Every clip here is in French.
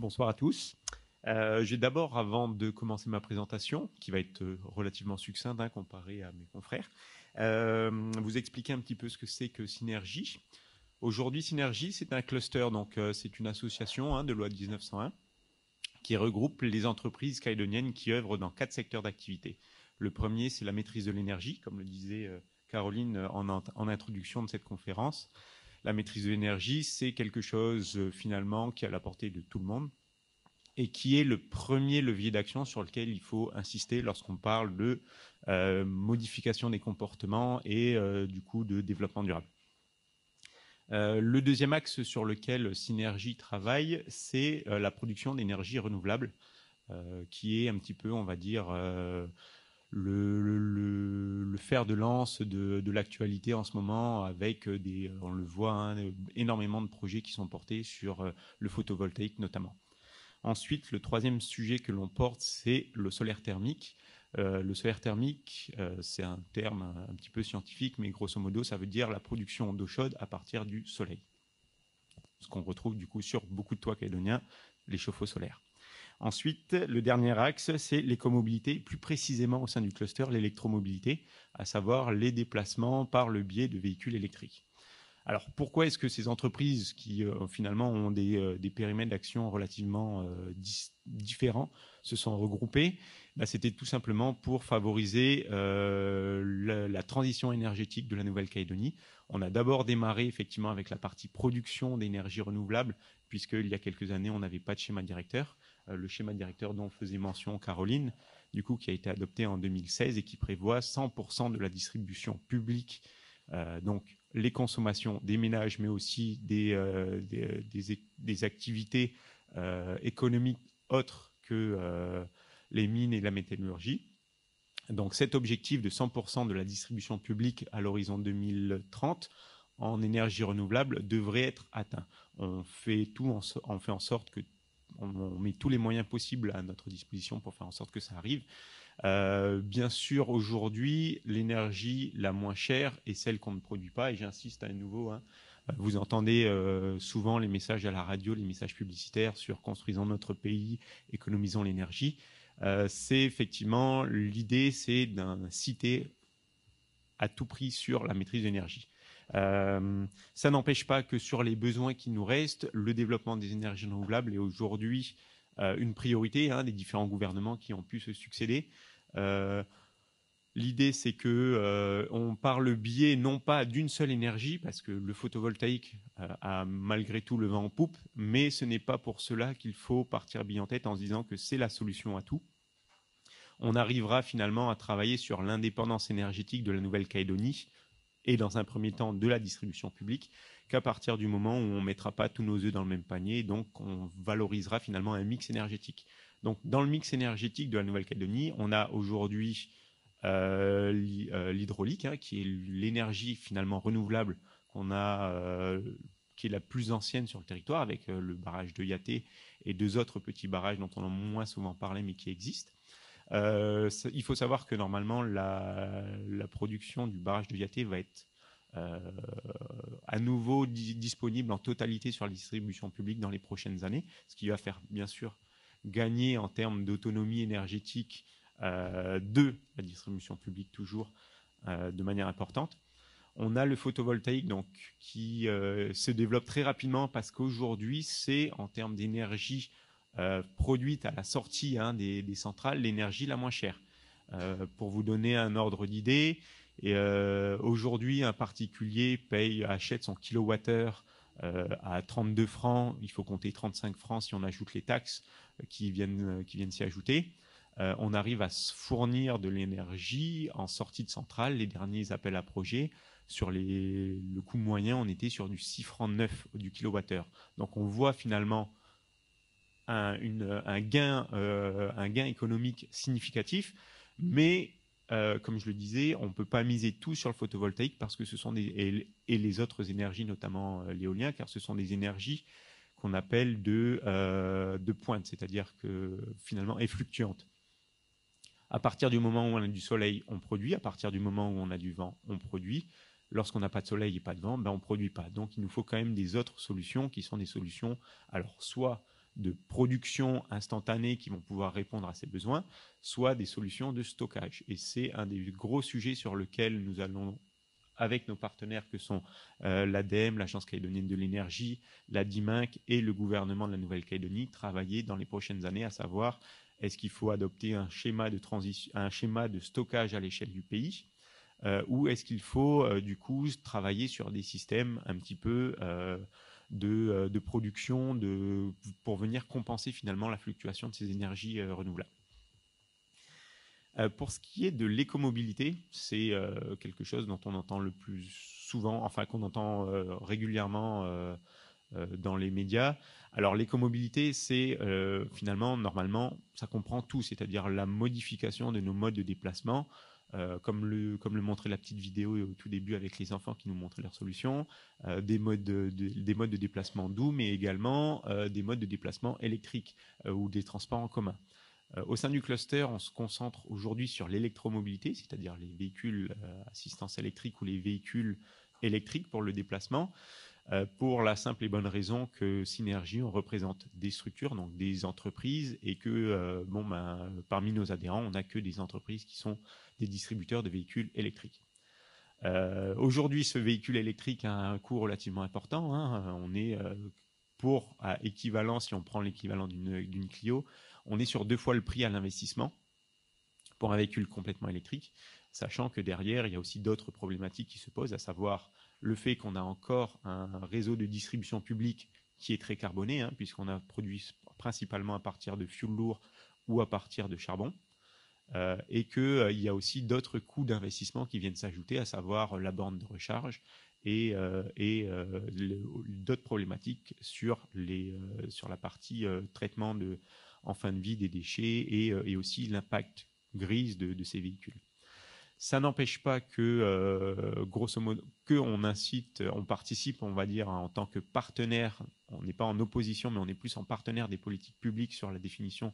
Bonsoir à tous. J'ai d'abord, avant de commencer ma présentation, qui va être relativement succincte comparée à mes confrères, vous expliquer un petit peu ce que c'est que Synergie. Aujourd'hui, Synergie, c'est un cluster, donc c'est une association de loi de 1901 qui regroupe les entreprises calédoniennes qui œuvrent dans 4 secteurs d'activité. Le premier, c'est la maîtrise de l'énergie, comme le disait Caroline en introduction de cette conférence. La maîtrise de l'énergie, c'est quelque chose finalement qui est à la portée de tout le monde et qui est le premier levier d'action sur lequel il faut insister lorsqu'on parle de modification des comportements et du coup de développement durable. Le deuxième axe sur lequel Synergie travaille, c'est la production d'énergie renouvelable, qui est un petit peu, on va dire, le fer de lance de l'actualité en ce moment, avec on le voit, énormément de projets qui sont portés sur le photovoltaïque notamment. Ensuite, le troisième sujet que l'on porte, c'est le solaire thermique. Le solaire thermique, c'est un terme un petit peu scientifique, mais grosso modo, ça veut dire la production d'eau chaude à partir du soleil. Ce qu'on retrouve du coup sur beaucoup de toits calédoniens, les chauffe-eau solaires. Ensuite, le dernier axe, c'est l'écomobilité, plus précisément au sein du cluster, l'électromobilité, à savoir les déplacements par le biais de véhicules électriques. Alors, pourquoi est-ce que ces entreprises qui, finalement, ont des périmètres d'action relativement différents se sont regroupées? C'était tout simplement pour favoriser la transition énergétique de la Nouvelle-Calédonie. On a d'abord démarré, effectivement, avec la partie production d'énergie renouvelable, puisqu'il y a quelques années, on n'avait pas de schéma directeur. Le schéma directeur dont faisait mention Caroline, du coup, qui a été adopté en 2016 et qui prévoit 100% de la distribution publique, donc les consommations des ménages, mais aussi des activités économiques autres que les mines et la métallurgie. Donc cet objectif de 100% de la distribution publique à l'horizon 2030 en énergie renouvelable devrait être atteint. On fait en sorte que on met tous les moyens possibles à notre disposition pour faire en sorte que ça arrive. Bien sûr, aujourd'hui, l'énergie la moins chère est celle qu'on ne produit pas, et j'insiste à nouveau, vous entendez souvent les messages à la radio, les messages publicitaires sur construisons notre pays, économisons l'énergie. C'est effectivement, l'idée, c'est d'inciter à tout prix sur la maîtrise de l'énergie. Ça n'empêche pas que sur les besoins qui nous restent, le développement des énergies renouvelables est aujourd'hui une priorité des différents gouvernements qui ont pu se succéder. L'idée, c'est que on par le biais non pas d'une seule énergie, parce que le photovoltaïque a malgré tout le vent en poupe, mais ce n'est pas pour cela qu'il faut partir bille en tête en se disant que c'est la solution à tout. On arrivera finalement à travailler sur l'indépendance énergétique de la Nouvelle-Calédonie et dans un premier temps de la distribution publique, qu'à partir du moment où on ne mettra pas tous nos œufs dans le même panier, donc on valorisera finalement un mix énergétique. Donc dans le mix énergétique de la Nouvelle-Calédonie, on a aujourd'hui l'hydraulique, qui est l'énergie finalement renouvelable qu'on a, qui est la plus ancienne sur le territoire, avec le barrage de Yaté et 2 autres petits barrages dont on a moins souvent parlé mais qui existent. Il faut savoir que normalement la production du barrage de Yaté va être à nouveau disponible en totalité sur la distribution publique dans les prochaines années, ce qui va faire bien sûr gagner en termes d'autonomie énergétique de la distribution publique toujours de manière importante. On a le photovoltaïque donc qui se développe très rapidement parce qu'aujourd'hui c'est en termes d'énergie produite à la sortie des centrales, l'énergie la moins chère. Pour vous donner un ordre d'idée, aujourd'hui, un particulier achète son kilowattheure à 32 francs. Il faut compter 35 francs si on ajoute les taxes qui viennent s'y ajouter. On arrive à se fournir de l'énergie en sortie de centrale. Les derniers appels à projets, sur le coût moyen, on était sur du 6 francs 9 du kilowattheure. Donc on voit finalement un gain économique significatif, mais comme je le disais, on ne peut pas miser tout sur le photovoltaïque parce que ce sont et les autres énergies, notamment l'éolien, car ce sont des énergies qu'on appelle de pointe, c'est-à-dire que finalement est fluctuante. À partir du moment où on a du soleil, on produit. À partir du moment où on a du vent, on produit. Lorsqu'on n'a pas de soleil et pas de vent, on ne produit pas. Donc il nous faut quand même des autres solutions qui sont des solutions, alors soit de production instantanée qui vont pouvoir répondre à ces besoins, soit des solutions de stockage. Et c'est un des gros sujets sur lesquels nous allons, avec nos partenaires que sont l'ADEME, l'Agence calédonienne de l'énergie, la DIMINC et le gouvernement de la Nouvelle-Calédonie, travailler dans les prochaines années, à savoir est-ce qu'il faut adopter un schéma de transition, un schéma de stockage à l'échelle du pays, ou est-ce qu'il faut du coup travailler sur des systèmes un petit peu de production pour venir compenser finalement la fluctuation de ces énergies renouvelables. Pour ce qui est de l'écomobilité, c'est quelque chose dont on entend le plus souvent, enfin qu'on entend régulièrement dans les médias. Alors l'écomobilité, c'est finalement, normalement, ça comprend tout, c'est-à-dire la modification de nos modes de déplacement, comme le montrait la petite vidéo au tout début avec les enfants qui nous montraient leurs solutions, des modes de déplacement doux, mais également des modes de déplacement électriques ou des transports en commun. Au sein du cluster, on se concentre aujourd'hui sur l'électromobilité, c'est-à-dire les véhicules assistance électrique ou les véhicules électriques pour le déplacement, pour la simple et bonne raison que Synergie, on représente des structures, donc des entreprises, et que parmi nos adhérents, on n'a que des entreprises qui sont des distributeurs de véhicules électriques. Aujourd'hui, ce véhicule électrique a un coût relativement important. On est pour équivalent, si on prend l'équivalent d'une Clio, on est sur 2 fois le prix à l'investissement pour un véhicule complètement électrique, sachant que derrière, il y a aussi d'autres problématiques qui se posent, à savoir le fait qu'on a encore un réseau de distribution publique qui est très carboné, puisqu'on a produit principalement à partir de fioul lourd ou à partir de charbon, et qu'il y a aussi d'autres coûts d'investissement qui viennent s'ajouter, à savoir la borne de recharge et d'autres problématiques sur la partie traitement en fin de vie des déchets et aussi l'impact grise de ces véhicules. Ça n'empêche pas que, grosso modo, on participe, on va dire, en tant que partenaire. On n'est pas en opposition, mais on est plus en partenaire des politiques publiques sur la définition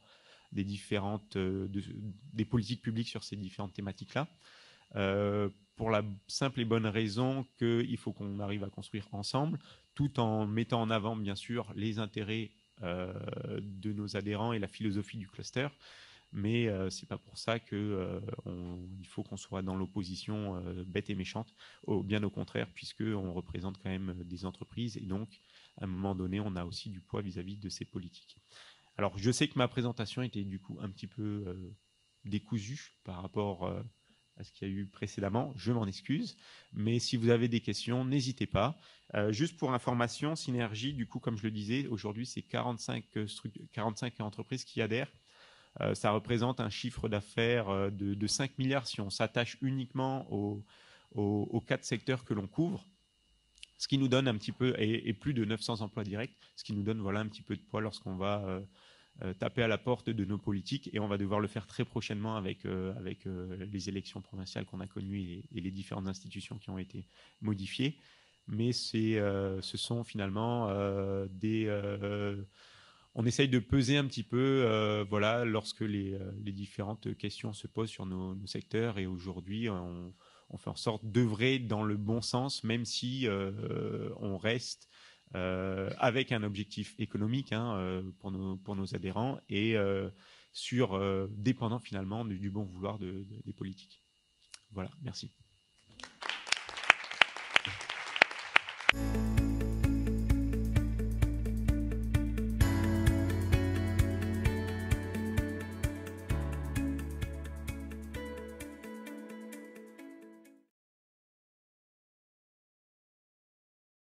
des des politiques publiques sur ces différentes thématiques-là. Pour la simple et bonne raison qu'il faut qu'on arrive à construire ensemble, tout en mettant en avant, bien sûr, les intérêts de nos adhérents et la philosophie du cluster. Mais c'est pas pour ça qu'il faut qu'on soit dans l'opposition bête et méchante. Bien au contraire, puisqu'on représente quand même des entreprises et donc, à un moment donné, on a aussi du poids vis-à-vis de ces politiques. Alors, je sais que ma présentation était du coup un petit peu décousue par rapport à ce qu'il y a eu précédemment. Je m'en excuse. Mais si vous avez des questions, n'hésitez pas. Juste pour information, Synergie, du coup, comme je le disais, aujourd'hui, c'est 45 entreprises qui adhèrent. Ça représente un chiffre d'affaires de 5 milliards si on s'attache uniquement aux 4 secteurs que l'on couvre, ce qui nous donne un petit peu, et plus de 900 emplois directs, ce qui nous donne voilà, un petit peu de poids lorsqu'on va taper à la porte de nos politiques, et on va devoir le faire très prochainement avec les élections provinciales qu'on a connues et les différentes institutions qui ont été modifiées. Mais ce sont finalement on essaye de peser un petit peu voilà, lorsque les différentes questions se posent sur nos secteurs. Et aujourd'hui, on fait en sorte d'œuvrer dans le bon sens, même si on reste avec un objectif économique pour nos adhérents et dépendant finalement du bon vouloir des politiques. Voilà, merci.